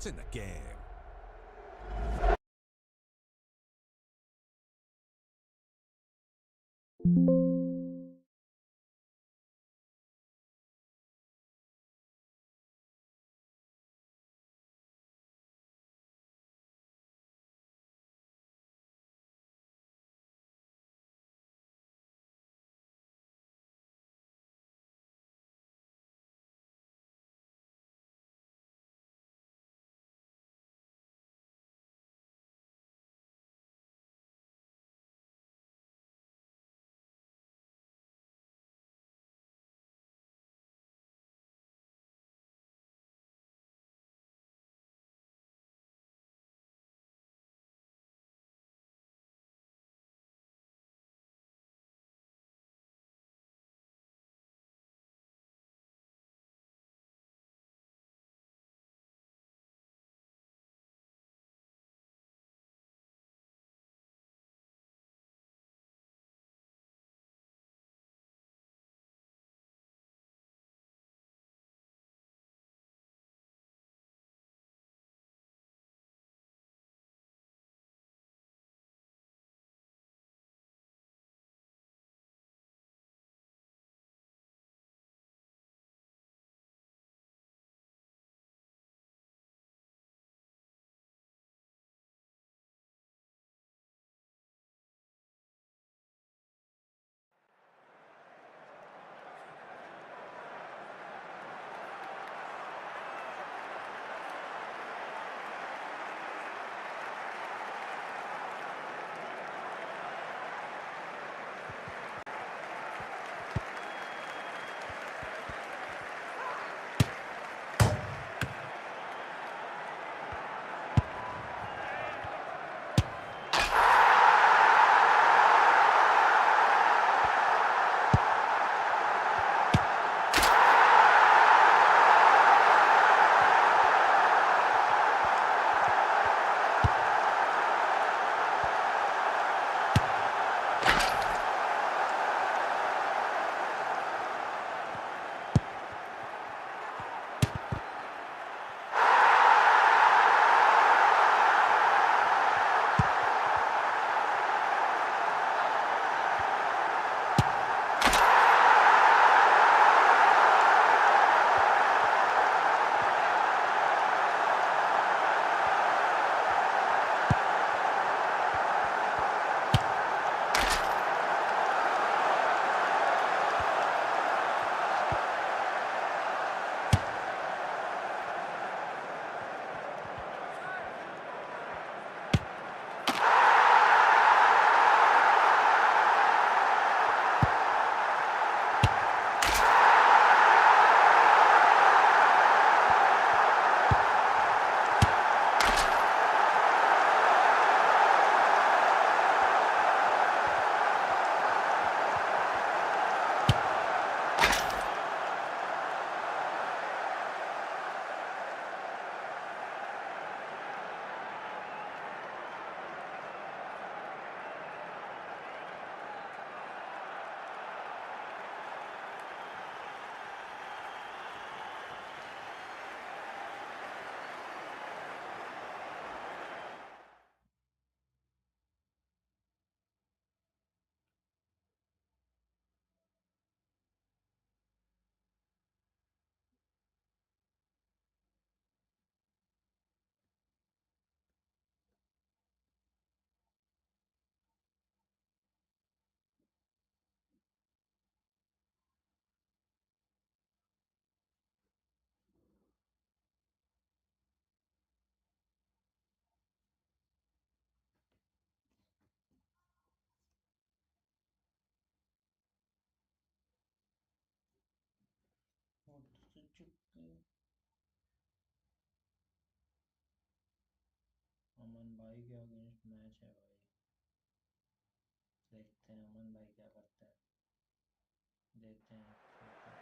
It's in the game. अमन भाई के against match है भाई। देखते हैं अमन भाई क्या करता है। देखते हैं खेलते हैं।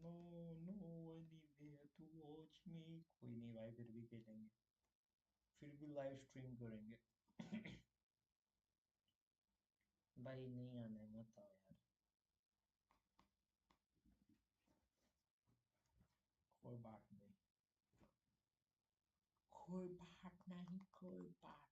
No no anywhere to watch me. कोई नहीं भाई, फिर भी खेलेंगे, फिर भी लाइव स्ट्रीम करेंगे। भाई नहीं आना है मत आओ यार, कोई बात नहीं, कोई बात नहीं, कोई बात नहीं।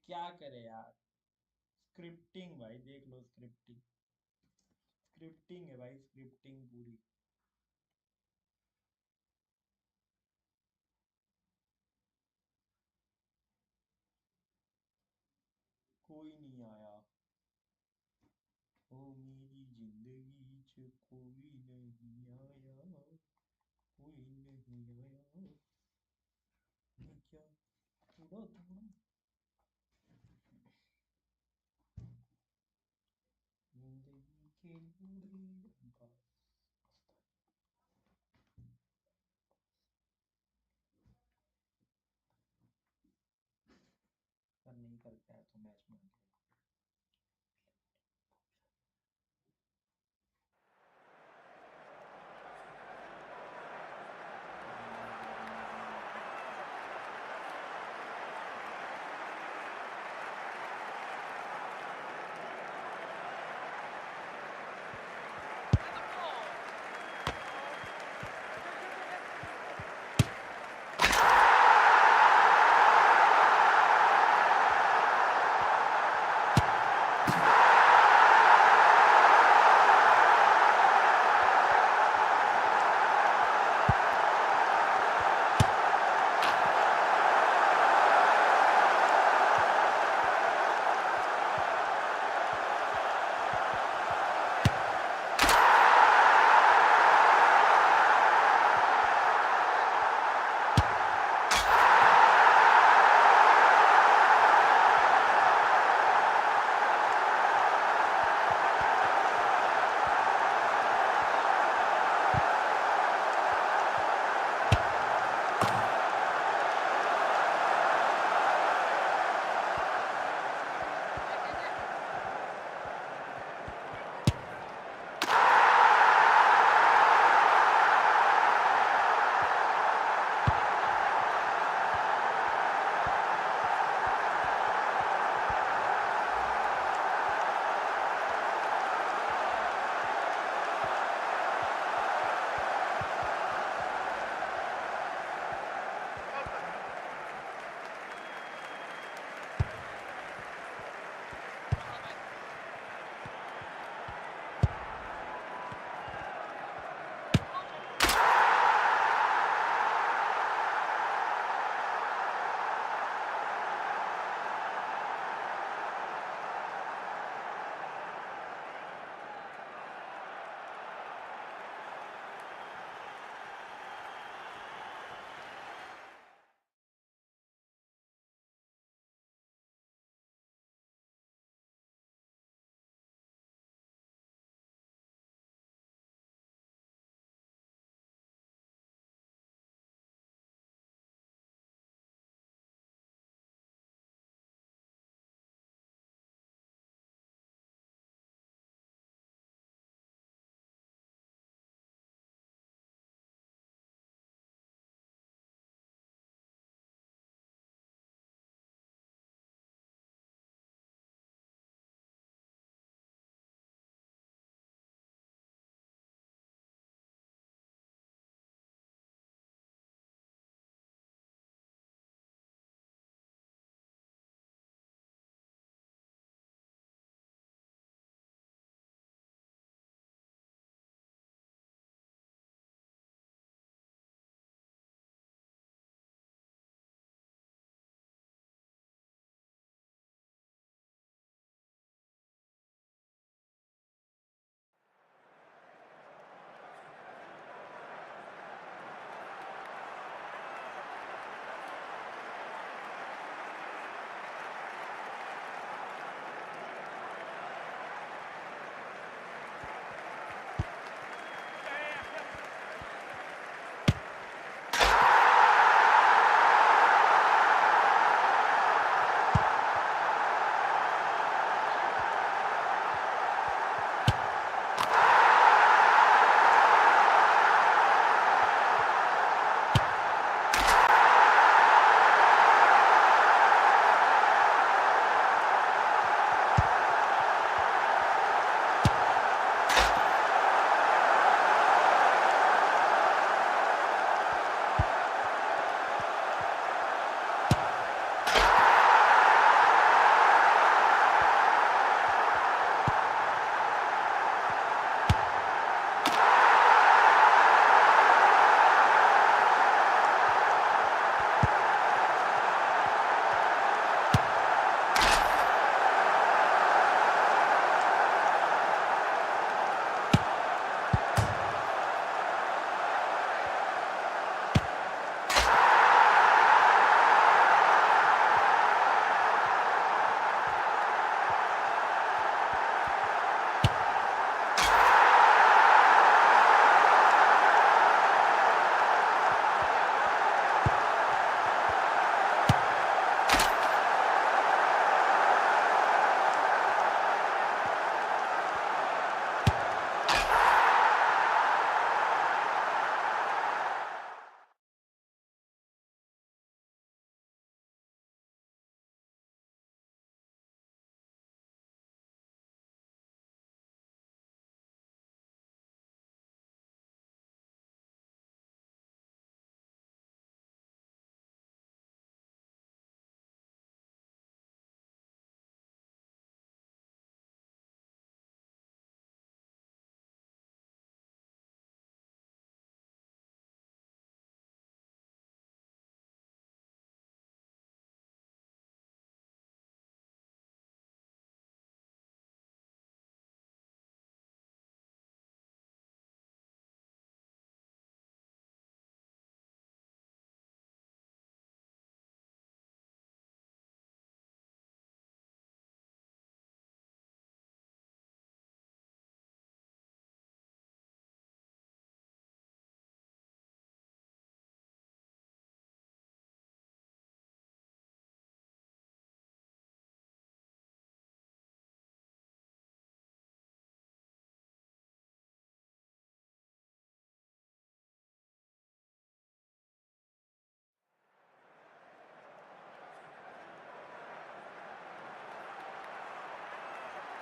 क्या करे यार, स्क्रिप्टिंग भाई, देख लो स्क्रिप्टिंग, स्क्रिप्टिंग है भाई, स्क्रिप्टिंग पूरी। कोई नहीं आया, ओ मेरी जिंदगी च कोई नहीं आया, कोई नहीं आया, मैं क्या थोड़ा थोड़ा जिंदगी के लिए बस। अगर नहीं करता है तो मैच मान लो।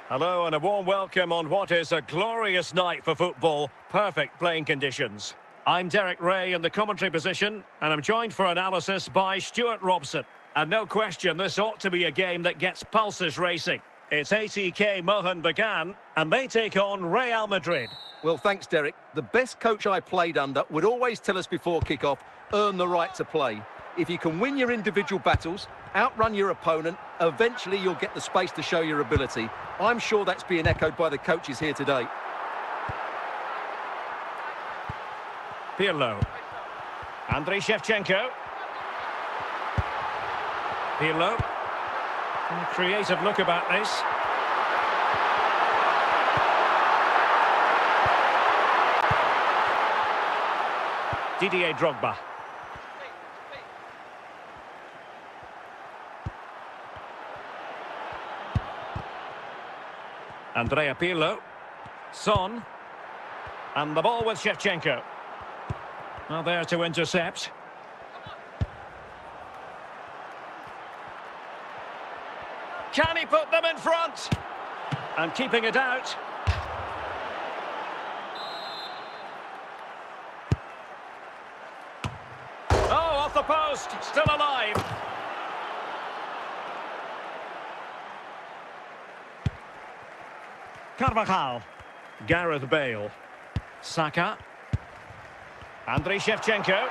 Hello and a warm welcome on what is a glorious night for football. Perfect playing conditions. I'm Derek Ray in the commentary position, and I'm joined for analysis by Stuart Robson. And no question, this ought to be a game that gets pulses racing. It's ATK Mohun Bagan, and they take on Real Madrid. Well, thanks, Derek. The best coach I played under would always tell us before kick-off, earn the right to play. If you can win your individual battles, outrun your opponent, eventually you'll get the space to show your ability. I'm sure that's being echoed by the coaches here today. Pirlo. Andriy Shevchenko. Pirlo. Creative look about this. Didier Drogba. Andrea Pirlo. Son. And the ball with Shevchenko. Now there to intercept. Can he put them in front? And keeping it out. Oh, off the post. Still alive. Carvajal. Gareth Bale. Saka. Andriy Shevchenko.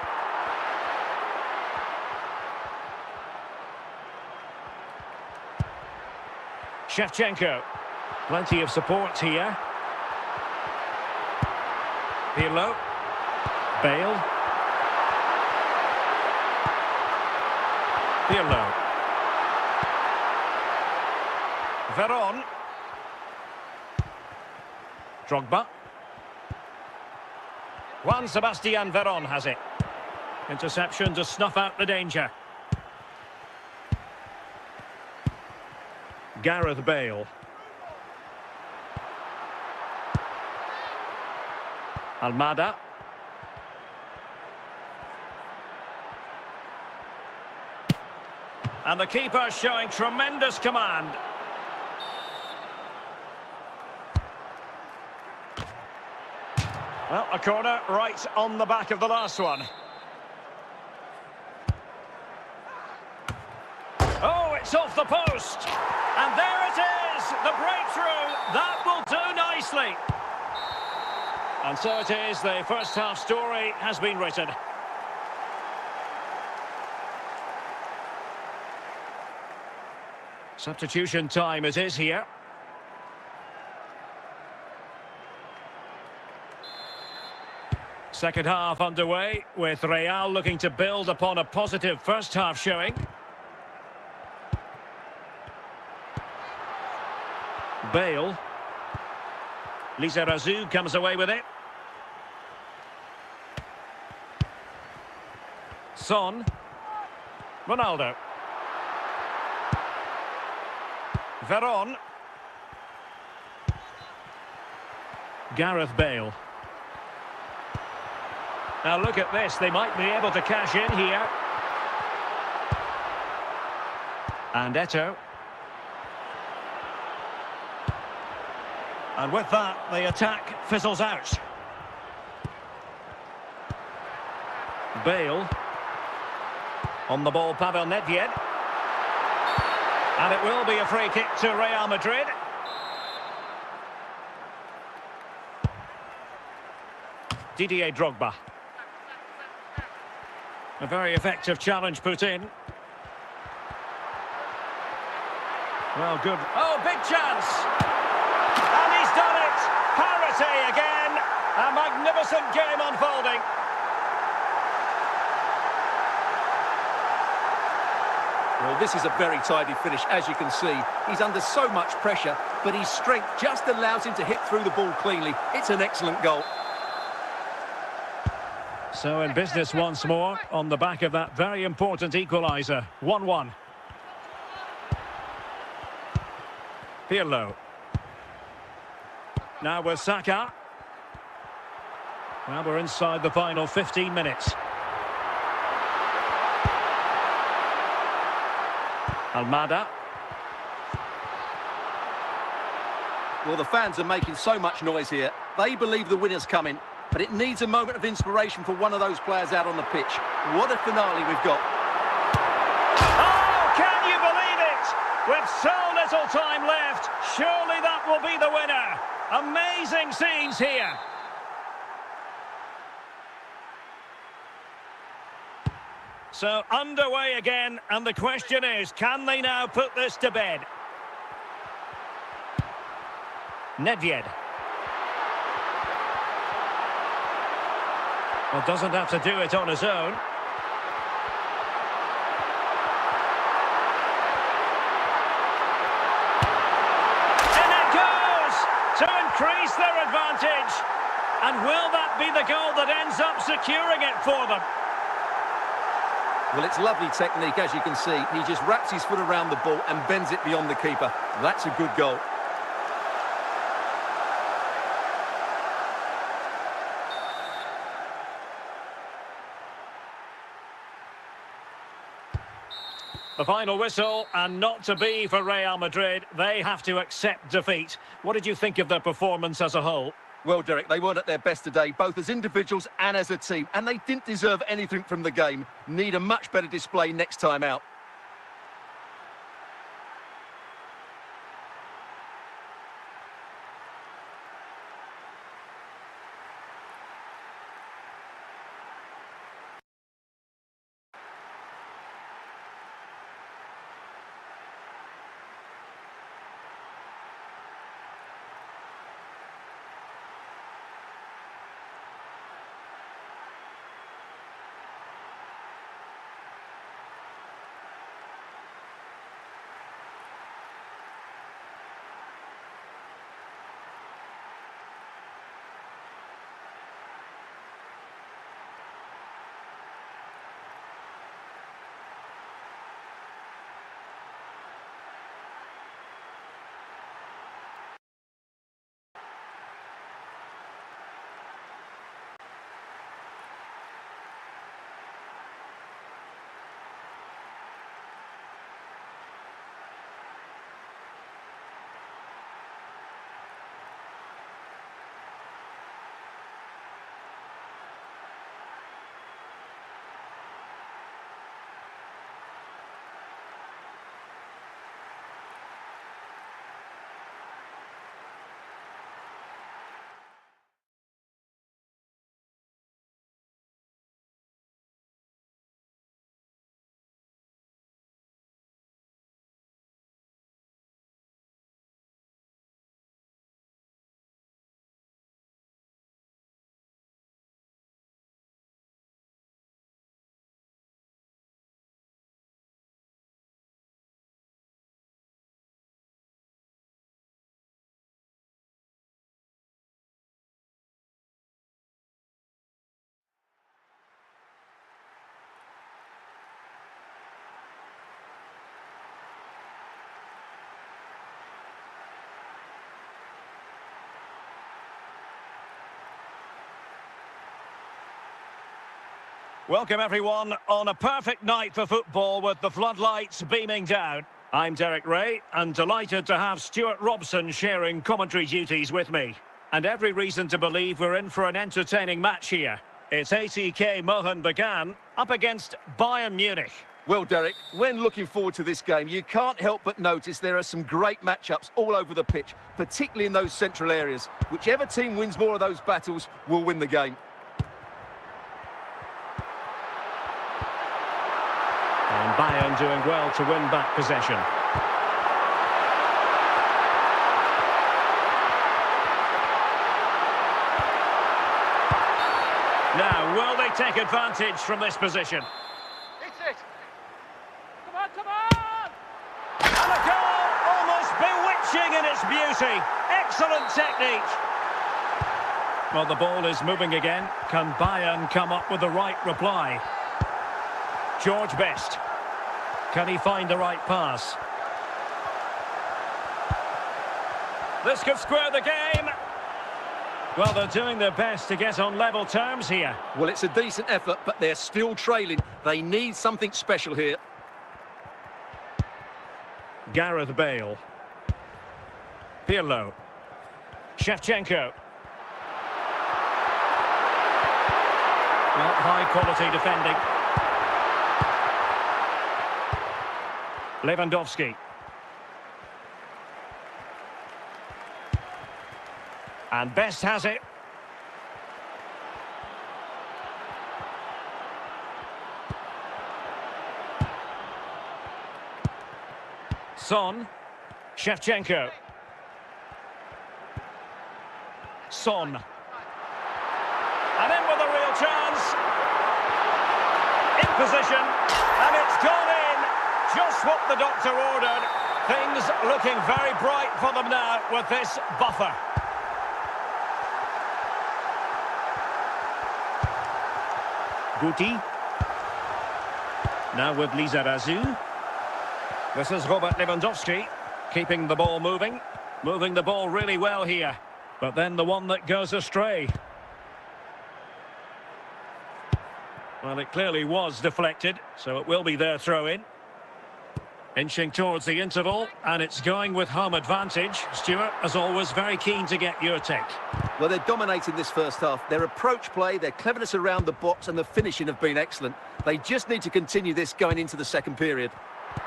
Shevchenko. Plenty of support here. Pirlo. Bale. Pirlo. Veron. Drogba. Juan Sebastian Veron has it. Interception to snuff out the danger. Gareth Bale. Almada. And the keeper showing tremendous command. Well, a corner right on the back of the last one. Oh, it's off the post. And there it is, the breakthrough. That will do nicely. And so it is, the first half story has been written. Substitution time it is here. Second half underway, with Real looking to build upon a positive first half showing. Bale. Lizarazu comes away with it. Son. Ronaldo. Veron. Gareth Bale. Now look at this, they might be able to cash in here. And Eto'o. And with that, the attack fizzles out. Bale. On the ball, Pavel Nedved. And it will be a free kick to Real Madrid. Didier Drogba. A very effective challenge put in. Well, good. Oh, big chance! And he's done it! Parity again! A magnificent game unfolding. Well, this is a very tidy finish, as you can see. He's under so much pressure, but his strength just allows him to hit through the ball cleanly. It's an excellent goal. So in business once more, on the back of that very important equaliser. 1-1. Pirlo. Now with Saka. Well, we're inside the final 15 minutes. Almada. Well, the fans are making so much noise here. They believe the winner's coming, but it needs a moment of inspiration for one of those players out on the pitch. What a finale we've got. Oh, can you believe it? With so little time left, surely that will be the winner. Amazing scenes here. So underway again, and the question is, can they now put this to bed? Nedved. Well, doesn't have to do it on his own. And it goes to increase their advantage. And will that be the goal that ends up securing it for them? Well, it's lovely technique, as you can see. He just wraps his foot around the ball and bends it beyond the keeper. That's a good goal. The final whistle, and not to be for Real Madrid. They have to accept defeat. What did you think of their performance as a whole? Well, Derek, they weren't at their best today, both as individuals and as a team, and they didn't deserve anything from the game. Need a much better display next time out. Welcome everyone on a perfect night for football with the floodlights beaming down. I'm Derek Ray and delighted to have Stuart Robson sharing commentary duties with me. And every reason to believe we're in for an entertaining match here. It's ATK Mohun Bagan up against Bayern Munich. Well, Derek, when looking forward to this game, you can't help but notice there are some great matchups all over the pitch, particularly in those central areas. Whichever team wins more of those battles will win the game. And Bayern doing well to win back possession. Now, will they take advantage from this position? It's it. Come on, come on! And a goal, almost bewitching in its beauty. Excellent technique. Well, the ball is moving again. Can Bayern come up with the right reply? George Best. Can he find the right pass? This could square the game. Well, they're doing their best to get on level terms here. Well, it's a decent effort, but they're still trailing. They need something special here. Gareth Bale. Pirlo. Shevchenko. Well, high quality defending. Lewandowski. And Best has it. Son. Shevchenko. Son. And in with a real chance. In position. And it's gone in. Just what the doctor ordered. Things looking very bright for them now with this buffer. Guti. Now with Lizarazu. This is Robert Lewandowski, keeping the ball moving. Moving the ball really well here. But then the one that goes astray. Well, it clearly was deflected, so it will be their throw-in. Inching towards the interval, and it's going with home advantage. Stuart, as always, very keen to get your take. Well, they're dominating this first half. Their approach play, their cleverness around the box and the finishing have been excellent. They just need to continue this going into the second period. The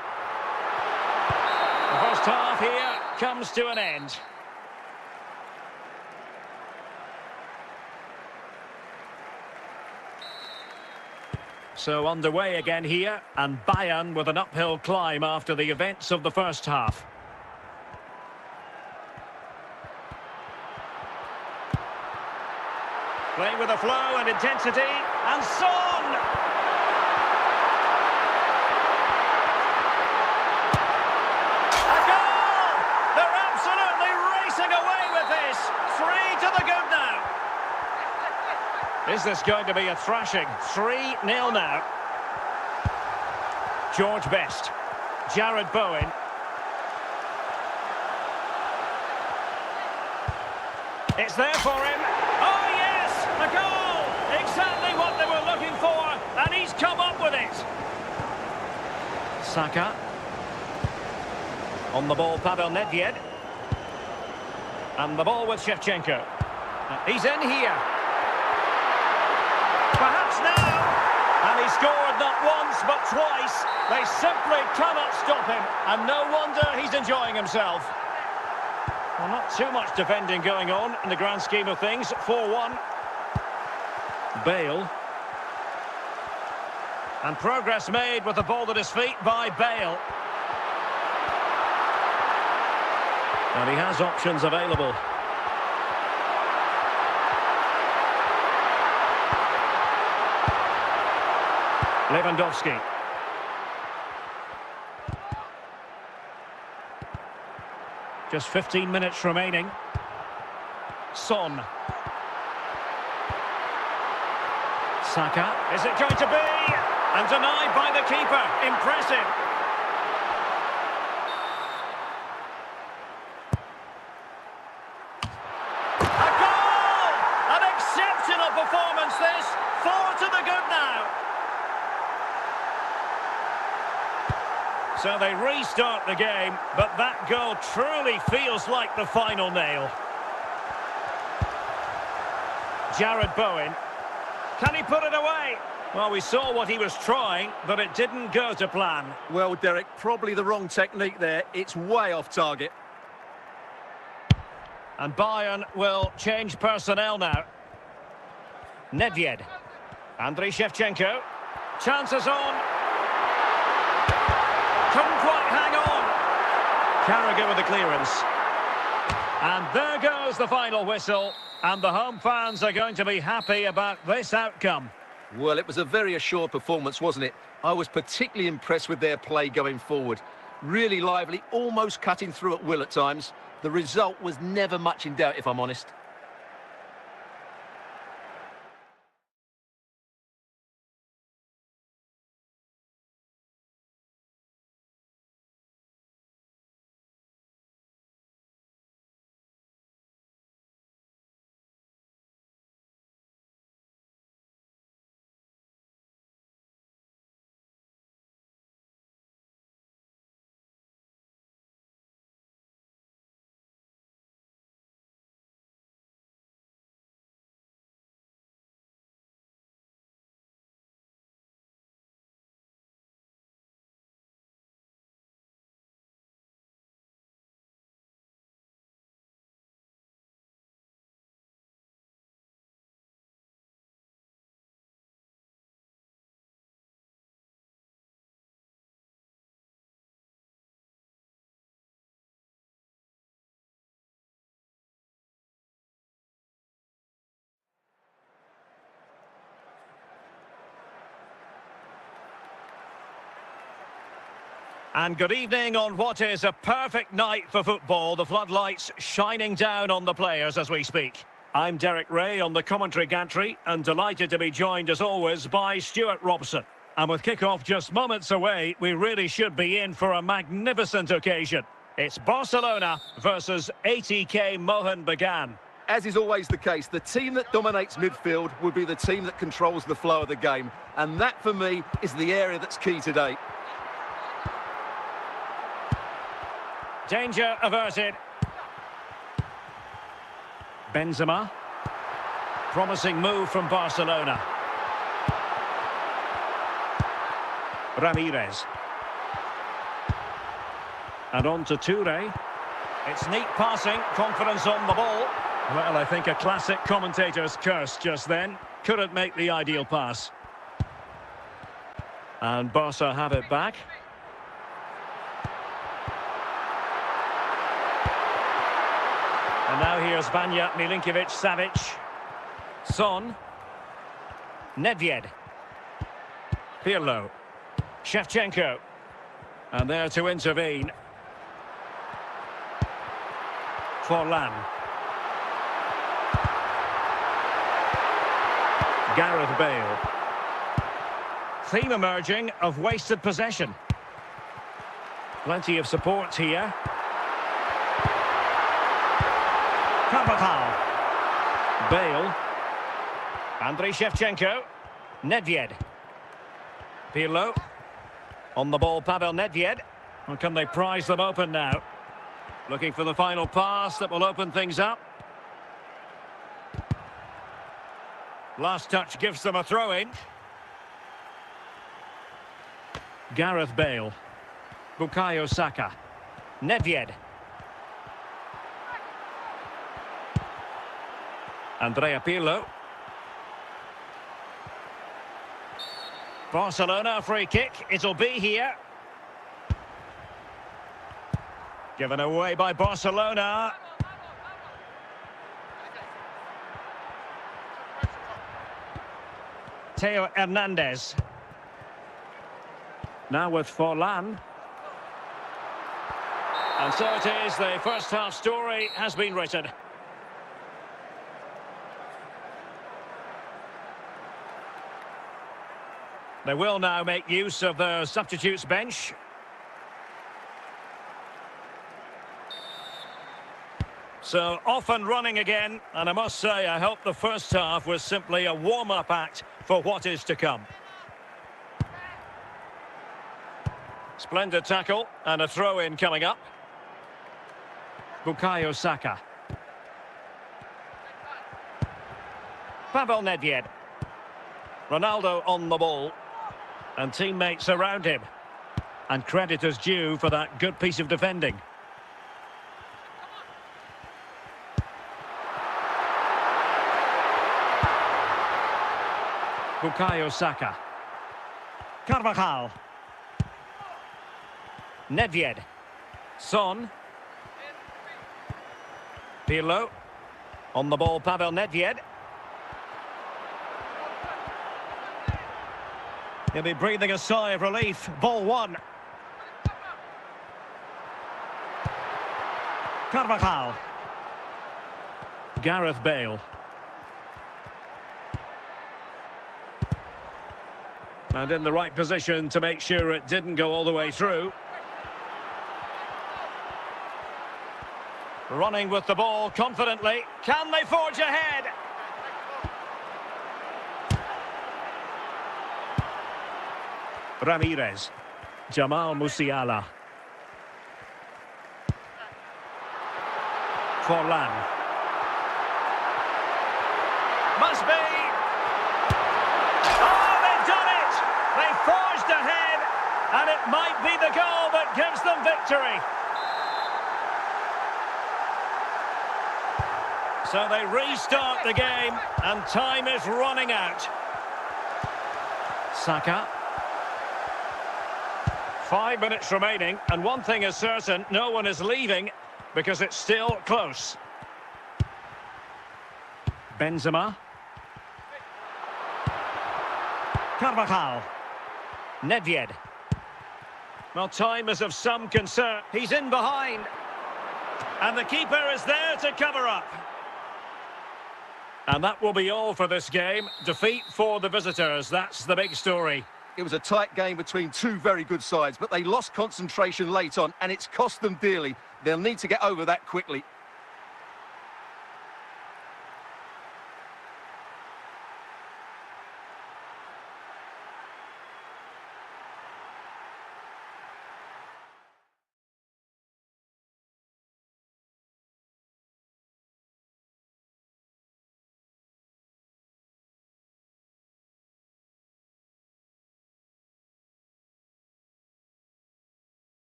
first half here comes to an end. So underway again here, and Bayern with an uphill climb after the events of the first half. Playing with a flow and intensity, and Son! A goal! They're absolutely racing away with this. 3 to the good now. Is this going to be a thrashing? 3-0 now. George Best. Jared Bowen. It's there for him. Oh, yes! A goal! Exactly what they were looking for, and he's come up with it. Saka. On the ball, Pavel Nedved. And the ball with Shevchenko. He's in here. Perhaps now. And he scored not once, but twice. They simply cannot stop him. And no wonder he's enjoying himself. Well, not too much defending going on in the grand scheme of things. 4-1. Bale. And progress made with the ball at his feet by Bale. And he has options available. Lewandowski. Just 15 minutes remaining. Son. Saka. Is it going to be? And denied by the keeper. Impressive. A goal! An exceptional performance this. 4 to the good now. So they restart the game, but that goal truly feels like the final nail. Jared Bowen. Can he put it away? Well, we saw what he was trying, but it didn't go to plan. Well, Derek, probably the wrong technique there. It's way off target. And Bayern will change personnel now. Nedved. Andriy Shevchenko. Chances on. Couldn't quite hang on. Carragher with the clearance. And there goes the final whistle. And the home fans are going to be happy about this outcome. Well, it was a very assured performance, wasn't it? I was particularly impressed with their play going forward. Really lively, almost cutting through at will at times. The result was never much in doubt, if I'm honest. And good evening on what is a perfect night for football. The floodlights shining down on the players as we speak. I'm Derek Ray on the commentary gantry and delighted to be joined as always by Stuart Robson. And with kick-off just moments away, we really should be in for a magnificent occasion. It's Barcelona versus ATK Mohun Bagan. As is always the case, the team that dominates midfield will be the team that controls the flow of the game. And that, for me, is the area that's key today. Danger averted. Benzema. Promising move from Barcelona. Ramirez. And on to Toure. It's neat passing, confidence on the ball. Well, I think a classic commentator's curse just then. Couldn't make the ideal pass. And Barca have it back. And now here's Vanja Milinkovic-Savic. Son. Nedved. Pirlo. Shevchenko. And there to intervene. Forlan. Gareth Bale. Theme emerging of wasted possession. Plenty of support here. Carvajal. Bale. Andriy Shevchenko. Nedved. Pirlo. On the ball, Pavel Nedved. Or can they prise them open now? Looking for the final pass that will open things up. Last touch gives them a throw-in. Gareth Bale. Bukayo Saka. Nedved. Andrea Pirlo. Barcelona free kick. It'll be here. Given away by Barcelona. Theo Hernandez. Now with Forlan. And so it is, the first half story has been written. They will now make use of their substitutes bench. So off and running again, and I must say I hope the first half was simply a warm-up act for what is to come. Splendid tackle and a throw-in coming up. Bukayo Saka. Pavel Nedved. Ronaldo on the ball. And teammates around him. And credit is due for that good piece of defending. Bukayo Saka. Carvajal. Nedved. Son. Pirlo. On the ball, Pavel Nedved. He'll be breathing a sigh of relief. Ball one. Carvajal. Gareth Bale. And in the right position to make sure it didn't go all the way through. Running with the ball confidently. Can they forge ahead? Ramirez. Jamal Musiala. Forlan. Must be. Oh, they've done it! They forged ahead, and it might be the goal that gives them victory. So they restart the game, and time is running out. Saka. 5 minutes remaining, and one thing is certain, no one is leaving because it's still close. Benzema. Carvajal. Nedved. Well, time is of some concern. He's in behind. And the keeper is there to cover up. And that will be all for this game. Defeat for the visitors. That's the big story. It was a tight game between two very good sides, but they lost concentration late on, and it's cost them dearly. They'll need to get over that quickly.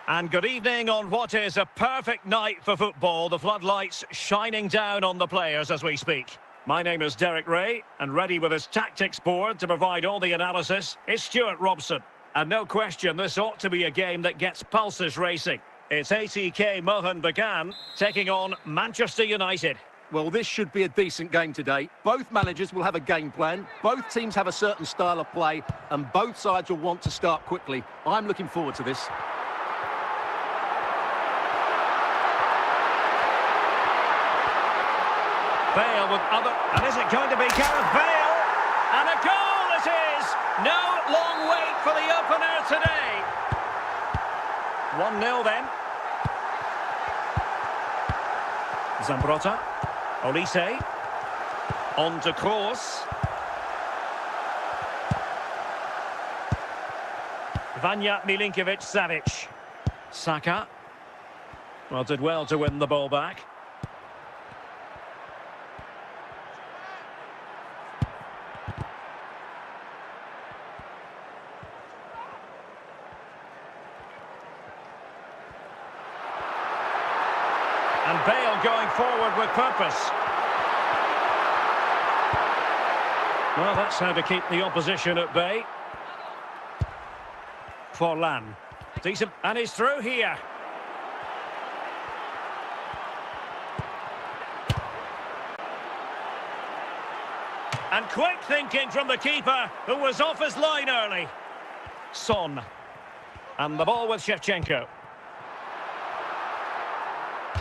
And good evening on what is a perfect night for football. The floodlights shining down on the players as we speak. My name is Derek Ray, and ready with his tactics board to provide all the analysis is Stuart Robson. And no question, this ought to be a game that gets pulses racing. It's ATK Mohun Bagan taking on Manchester United. Well, this should be a decent game today. Both managers will have a game plan. Both teams have a certain style of play, and both sides will want to start quickly. I'm looking forward to this. Bale with other... And is it going to be Gareth Bale? And a goal it is! No long wait for the opener today. 1-0 then. Zambrotta. Olise. On to Kroos. Vanja Milinkovic-Savic. Saka. Well, did well to win the ball back. And Bale going forward with purpose. Well, that's how to keep the opposition at bay. Forlan. Decent. And he's through here. And quick thinking from the keeper, who was off his line early. Son. And the ball with Shevchenko.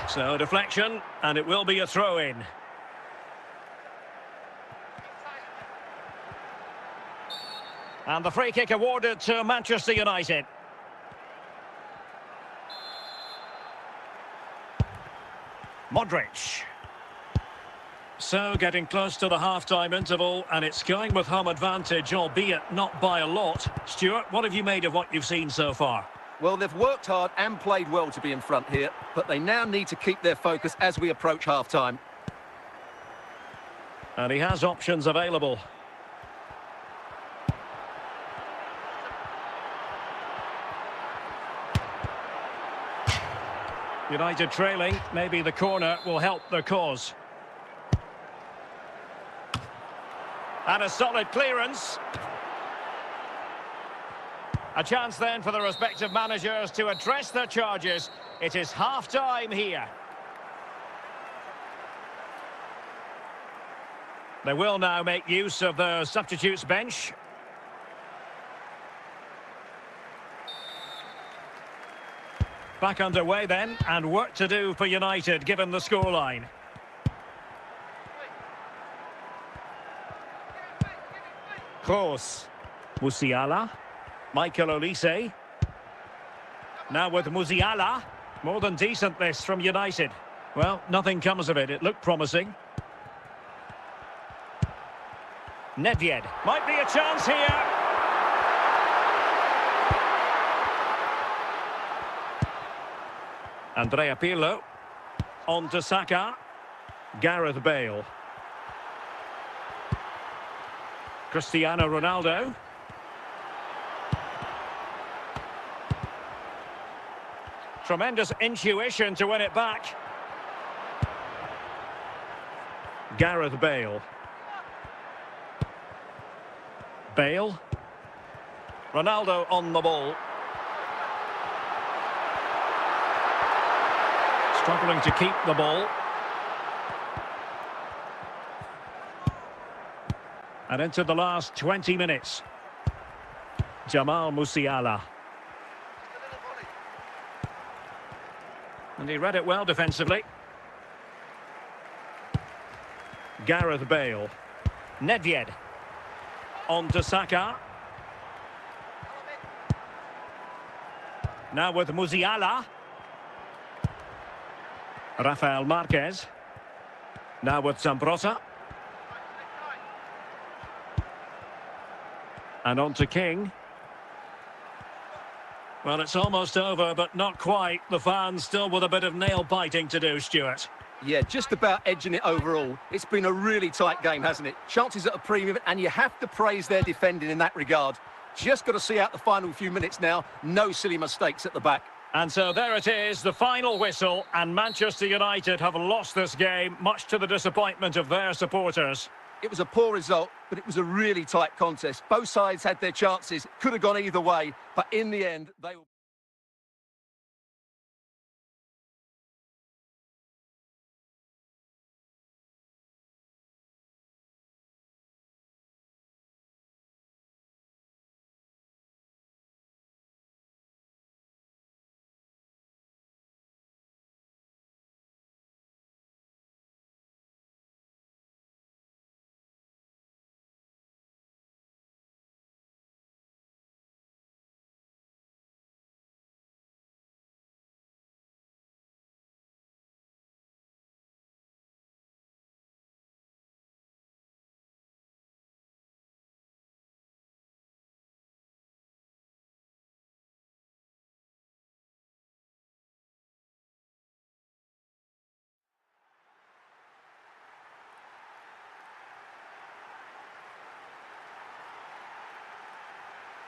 So, deflection, and it will be a throw-in. And the free kick awarded to Manchester United. Modric. So, getting close to the half-time interval, and it's going with home advantage, albeit not by a lot. Stuart, what have you made of what you've seen so far? Well, they've worked hard and played well to be in front here, but they now need to keep their focus as we approach half-time. And he has options available. United trailing, maybe the corner will help their cause. And a solid clearance. A chance then for the respective managers to address their charges. It is half-time here. They will now make use of the substitutes bench. Back underway then, and work to do for United given the scoreline. Kroos. Musiala. Michael Olise. Now with Musiala. More than decent this from United. Well, nothing comes of it. It looked promising. Nedved. Might be a chance here. Andrea Pirlo. On to Saka. Gareth Bale. Cristiano Ronaldo. Tremendous intuition to win it back. Gareth Bale. Bale. Ronaldo on the ball. Struggling to keep the ball. And into the last 20 minutes. Jamal Musiala. And he read it well defensively. Gareth Bale. Nedved. On to Saka. Now with Musiala. Rafael Marquez. Now with Zambrotta. And on to King. Well, it's almost over, but not quite. The fans still with a bit of nail-biting to do, Stuart. Yeah, just about edging it overall. It's been a really tight game, hasn't it? Chances at a premium, and you have to praise their defending in that regard. Just got to see out the final few minutes now. No silly mistakes at the back. And so there it is, the final whistle, and Manchester United have lost this game, much to the disappointment of their supporters. It was a poor result, but it was a really tight contest. Both sides had their chances, could have gone either way, but in the end, they were...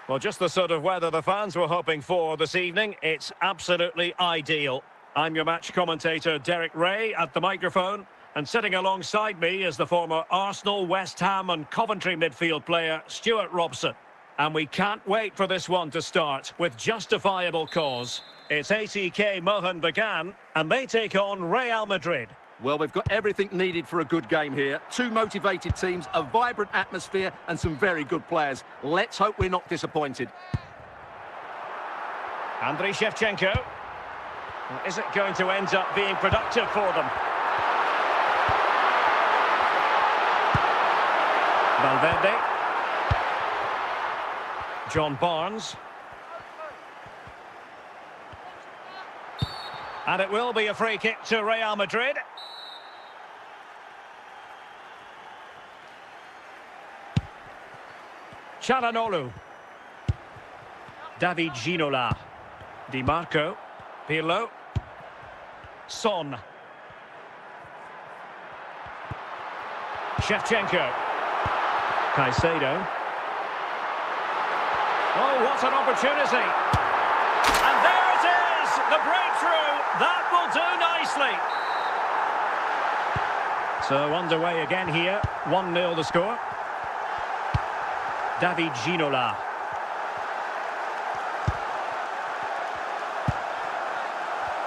Well, just the sort of weather the fans were hoping for this evening. It's absolutely ideal. I'm your match commentator, Derek Ray, at the microphone. And sitting alongside me is the former Arsenal, West Ham and Coventry midfield player, Stuart Robson. And we can't wait for this one to start with justifiable cause. It's ATK Mohun Bagan, and they take on Real Madrid. Well, we've got everything needed for a good game here. Two motivated teams, a vibrant atmosphere and some very good players. Let's hope we're not disappointed. Andriy Shevchenko. Well, is it going to end up being productive for them? Valverde. John Barnes. And it will be a free kick to Real Madrid. Çalhanoğlu. David Ginola. Di Marco. Pirlo. Son. Shevchenko. Caicedo. Oh, what an opportunity. And there it is, the breakthrough. That will do nicely. So underway again here. 1-0 the score. David Ginola.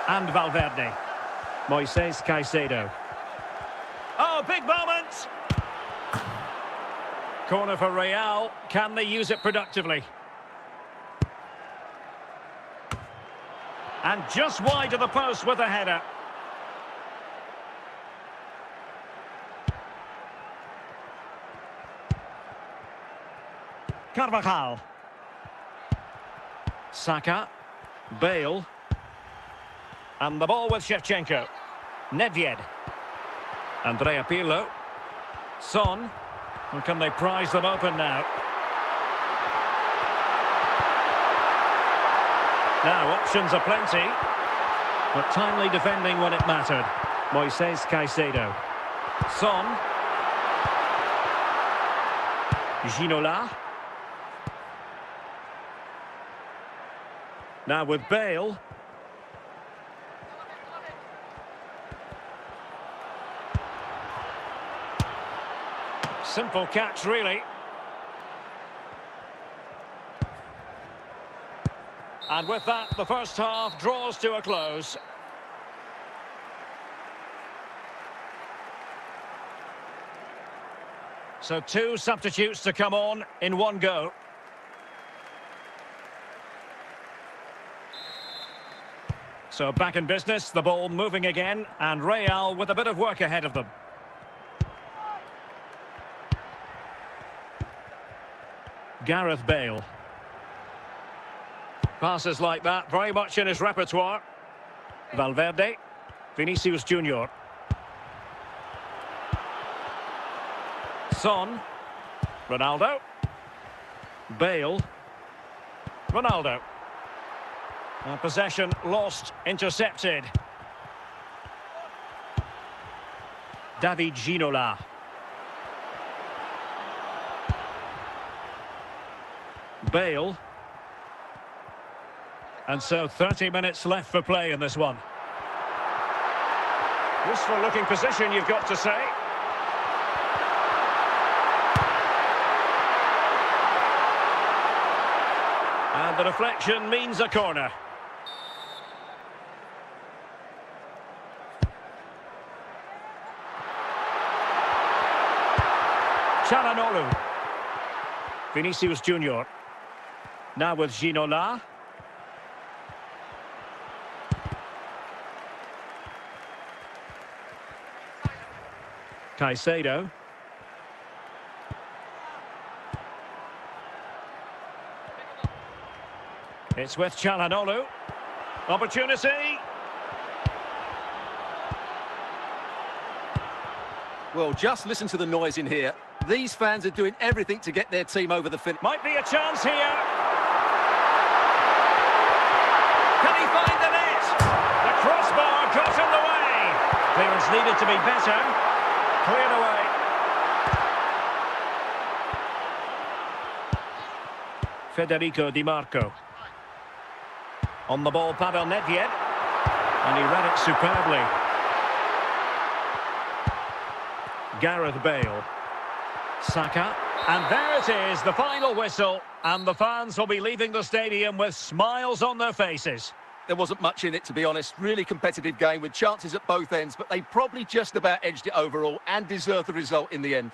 And Valverde. Moises Caicedo. Oh, big moment! Corner for Real. Can they use it productively? And just wide of the post with a header. Carvajal. Saka. Bale. And the ball with Shevchenko. Nedved. Andrea Pirlo. Son. And can they prize them open now? Now, options are plenty. But timely defending when it mattered. Moises Caicedo. Son. Ginola. Now with Bale. Simple catch, really. And with that, the first half draws to a close. So 2 substitutes to come on in one go. So back in business, the ball moving again, and Real with a bit of work ahead of them. Gareth Bale. Passes like that, very much in his repertoire. Valverde. Vinicius Junior. Son. Ronaldo. Bale. Ronaldo. And possession lost, intercepted. David Ginola. Bale. And so 30 minutes left for play in this one. Useful looking position, you've got to say. And the deflection means a corner. Çalhanoğlu. Vinicius Junior. Now with Ginola. Caicedo. It's with Çalhanoğlu. Opportunity. Well, just listen to the noise in here. These fans are doing everything to get their team over the finish. Might be a chance here. Can he find the net? The crossbar got in the way. Clearance needed to be better. Cleared away. Federico Di Marco. On the ball, Pavel Nedved. And he read it superbly. Gareth Bale. Saka. And there it is, the final whistle. And the fans will be leaving the stadium with smiles on their faces. There wasn't much in it, to be honest. Really competitive game with chances at both ends, but they probably just about edged it overall and deserved the result in the end.